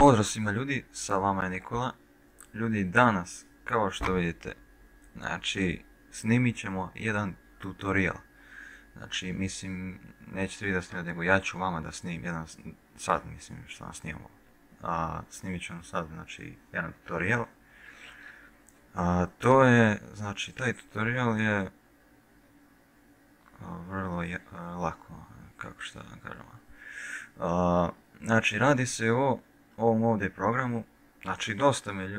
Pozdrav svima ljudi, sa vama je Nikola. Ljudi, danas, kao što vidite, znači, snimit ćemo jedan tutorial. Znači, mislim, nećete vi da snimate, nego ja ću vama da snimim jedan sad, mislim, što vam snimamo. Snimit ćemo sad, znači, jedan tutorial. To je, znači, taj tutorial je vrlo lako, kako što da kažemo. Znači, radi se o ovom ovdje programu. Znači,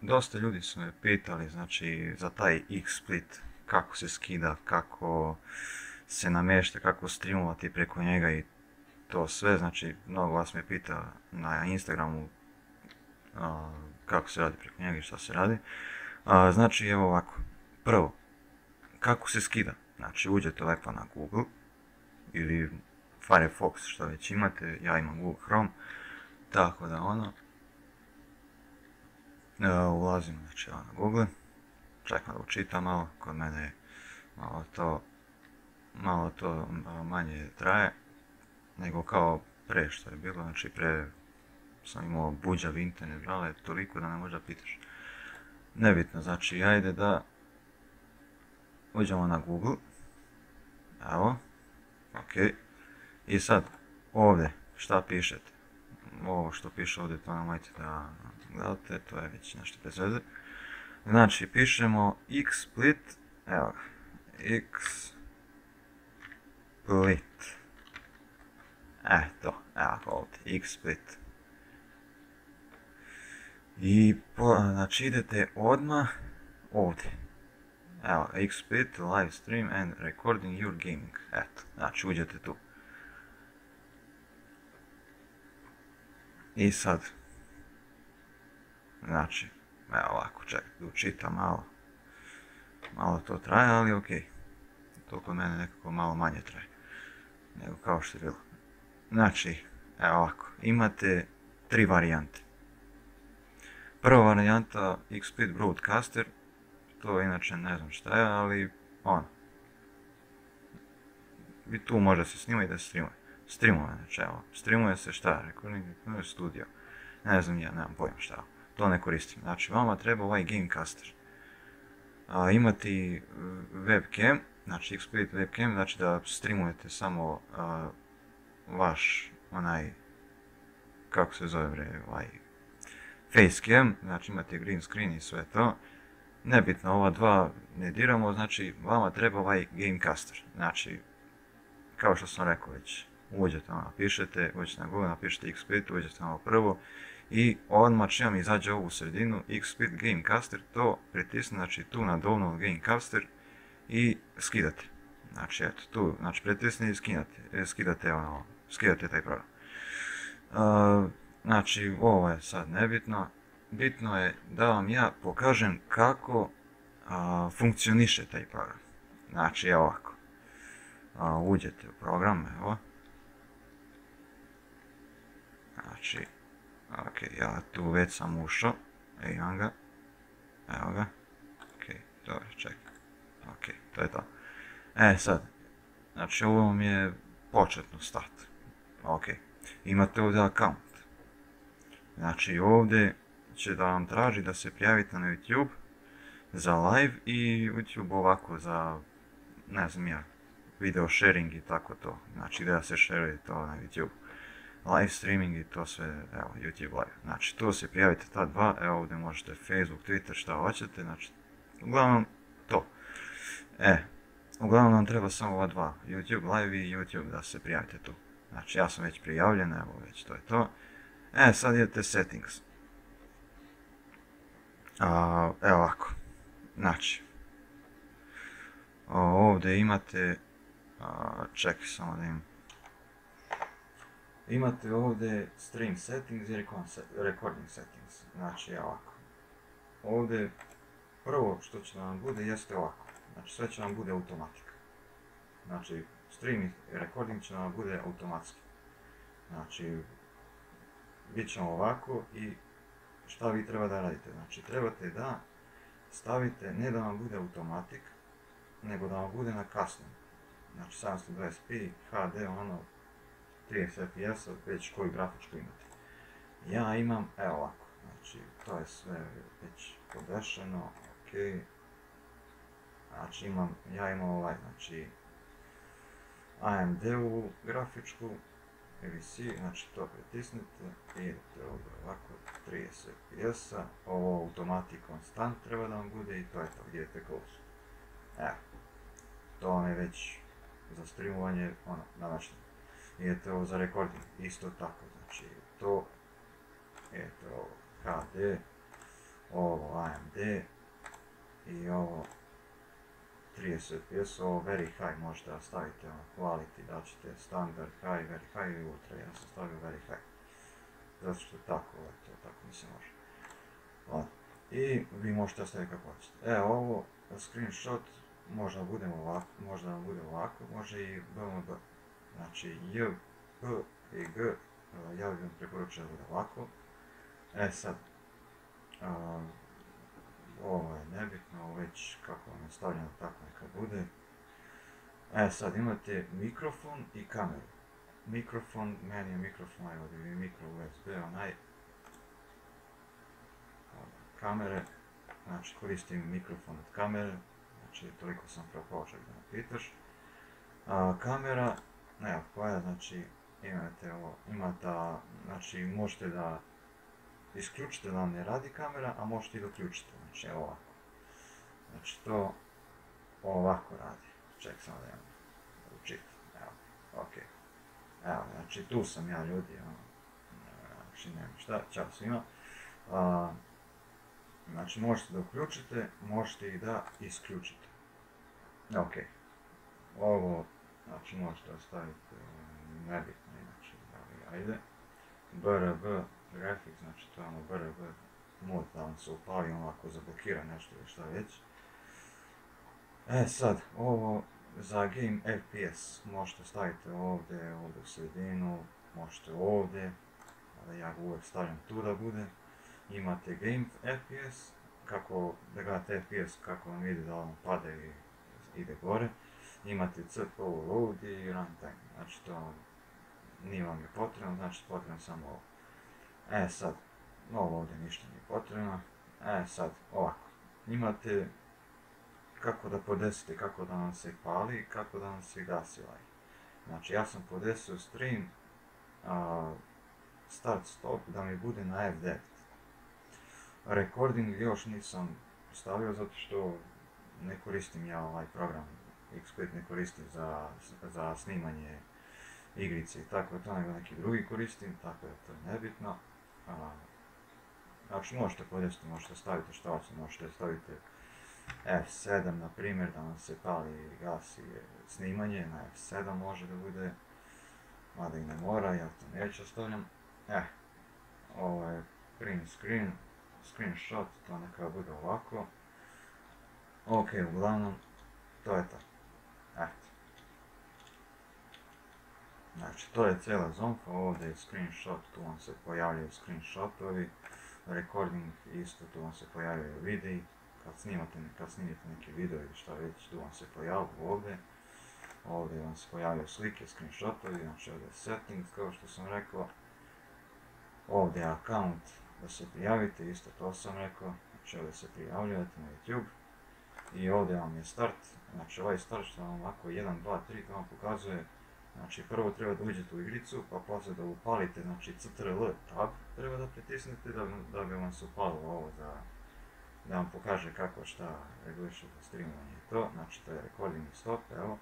dosta ljudi su me pitali, znači, za taj XSplit, kako se skida, kako se namješta, kako streamovati preko njega i to sve. Znači, mnogo vas me pita na Instagramu kako se radi preko njega i šta se radi. Znači, evo ovako. Prvo, kako se skida? Znači, uđete lepo na Google ili Firefox, što već imate, ja imam Google Chrome, tako da ulazim, znači, na Google, čekam da učitam malo, kod mene je malo to manje traje, nego kao pre što je bilo, znači pre sam imao buđav internet, brale, toliko da ne možda pitaš. Nebitno, znači, ajde da uđemo na Google, evo, ok, i sad, ovdje, šta pišete? Ovo što piše ovdje, to nemojte da gledate, to je već nešto bez veze. Znači, pišemo XSplit, evo ga, XSplit, evo ovdje, XSplit. I, znači, idete odmah ovdje. Evo, XSplit, live stream and recording your gaming, eto, znači, uđete tu. I sad, znači, evo ovako, čekaj, da učitam malo to traje, ali ok, to kod mene nekako malo manje traje, nego kao što je bilo. Znači, evo ovako, imate tri varijante. Prva varijanta, XSplit Broadcaster, to inače ne znam šta je, ali i tu može se snimati i da se streamuje. Streamuje, znači evo, streamuje se šta, recording studio, ne znam ja, nemam pojma šta, to ne koristim. Znači, vama treba ovaj Gamecaster. Imati webcam, znači XSplit webcam, znači da streamujete samo vaš, kako se zove facecam, znači imate green screen i sve to. Nebitno, ova dva ne diramo, znači vama treba ovaj Gamecaster. Znači, kao što sam rekao već, uđete napišete, uđete na Google, napišete XSplit, uđete na ovo prvo i odmah će vam izađe ovu sredinu XSplit Gamecaster, to pritisnete, znači tu na download Gamecaster i skidate. Znači eto, tu, znači pritisnete i skidate taj program. Znači, ovo je sad nebitno, bitno je da vam ja pokažem kako funkcioniše taj program. Znači, evo ovako. Uđete u program, evo. Znači, ok, ja tu već sam ušao, imam ga, evo ga, ok, dobro, čekaj, ok, to je to. Sad, znači ovo mi je početno start, ok, imate ovdje account, znači ovdje će da vam traži da se prijavite na YouTube za live i YouTube ovako za, ne znam ja, video sharing i tako to, znači da se šeruje to na YouTube. Live streaming i to sve, evo, YouTube live. Znači, tu se prijavite ta dva, evo ovdje možete Facebook, Twitter, šta hoćete, znači, uglavnom to. Uglavnom nam treba samo ova dva, YouTube live i YouTube da se prijavite tu. Znači, ja sam već prijavljen, evo već to je to. Sad idete settings. Evo ovako, znači, ovdje imate, čekaj samo da imam. Imate ovdje stream settings i recording settings, znači ovako. Ovdje prvo što će vam bude jeste ovako, znači sve će vam bude automatika. Znači stream i recording će vam bude automatski. Znači bit ćemo ovako i šta vi treba da radite, znači trebate da stavite, ne da vam bude automatik, nego da vam bude na custom. Znači 720p, HD, 30 fps, već koju grafičku imate. Ja imam, evo ovako, znači to je sve već podešeno, ok. Znači ja imam ovaj, znači AMD-u grafičku, VC, znači to pritisnite i idete ovdje ovako, 30 fps-a, ovo automatic constant treba da vam bude i to je to, gdje idete close. Evo, to vam je već za streamovanje, ono, navačno. Idete ovo za recording, isto tako, znači to, idete ovo HD, ovo AMD i ovo 30 fps, ovo very high možete da stavite, ono, quality, da ćete standard, high, very high i ultra, ja sam stavio very high. Zato što tako, to tako mi se može. Ono. I vi možete staviti kako hoćete. Evo ovo, screenshot, možda vam bude ovako, može i BMB. Znači J, P i G, ja bih vam preporučio da bude ovako. Sad, ovo je nebitno, već kako vam je stavljeno tako neka bude. Sad imate mikrofon i kameru. Mikrofon, meni je mikrofon, evo da je mikro USB, onaj. Kamere, znači koristim mikrofon od kamere, znači toliko sam propao čak da me pitaš. Kamera, evo koja, znači imate ovo, znači možete da isključite da vam ne radi kamera, a možete i da uključite, znači evo ovako. Znači to ovako radi, ček samo da imam učit, evo, ok. Evo, znači tu sam ja ljudi, znači nema šta, čao svima. Znači možete da uključite, možete i da isključite. Ok. Ovo, znači možete ostaviti nebitno, inače, ajde. BRB graphics, znači to je ono BRB mod da vam se upali, ovako zablokira nešto ili šta već. Sad, ovo za game FPS možete staviti ovdje u sredinu, možete ovdje, ali ja ga uvijek stavljam tu da bude. Imate game FPS, da gledate FPS kako vam ide, da vam pada i ide gore. Imate CPU load i runtime, znači to nije vam je potrebno, znači potrebno samo ovo. Sad, ovo ovdje ništa nije potrebno. Sad, ovako, imate kako da podesite, kako da vam se pali, kako da vam se gasi like. Znači ja sam podesio stream, start stop, da mi bude na F9. Recording još nisam stavio zato što ne koristim ja ovaj program, XSplit ne koristim za snimanje igrice i tako to, nego neki drugi koristim, tako da to je nebitno. Znači možete podesiti, možete staviti što hoćete, možete staviti F7 na primjer da vam se pali i gasi snimanje, na F7 može da bude, mada i ne mora, ja to neću ostavljam. Ovo je print screen, screenshot, to neka bude ovako. Ok, uglavnom, to je to. Znači, to je cijela zonka, ovdje je screenshot, tu vam se pojavljaju screenshotovi, recording isto, tu vam se pojavljaju videi, kad snimate neki video ili šta već, tu vam se pojavljaju ovdje. Ovdje vam se pojavljaju slike, screenshotovi, znači ovdje je settings, kao što sam rekao. Ovdje je account, da se prijavite, isto to sam rekao, znači ovdje se prijavljujete na YouTube. I ovdje vam je start, znači ovaj start što vam ovako 1, 2, 3, to vam pokazuje. Znači prvo treba da uđete u igricu, pa poslije da upalite, znači CTRL tab treba da pritisnete da bi vam se upalilo ovo da vam pokaže kako šta reguliše za streamovanje i to, znači to je recording i stop, evo.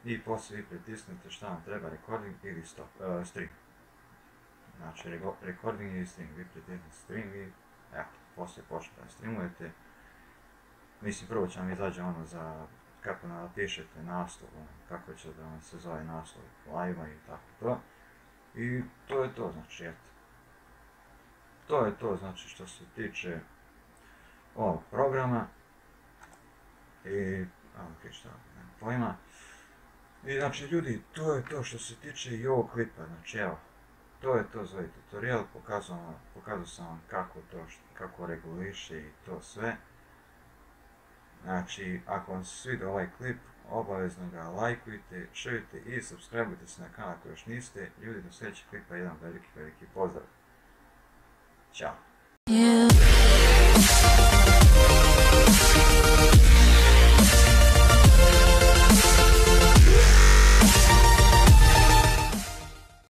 I poslije vi pritisnete šta vam treba, recording ili stream. Znači recording ili stream, vi pritisnete stream i evo, poslije počnete da streamujete. Mislim prvo će vam izađe ono za kako napišete naslov, kako će da vam se zove naslov live-a i tako to. I to je to, znači eto. To je to, znači što se tiče ovog programa. I, ok, šta, nema pojma. I znači ljudi, to je to što se tiče i ovog klipa, znači evo. To je to za ovaj tutorial, pokazao sam vam kako reguliše i to sve. Znači, ako vam se svidio ovaj klip, obavezno ga lajkujte, širite i subscribeujte se na kanal ako još niste. Ljudi, do sljedećeg klipa jedan veliki pozdrav. Ćao.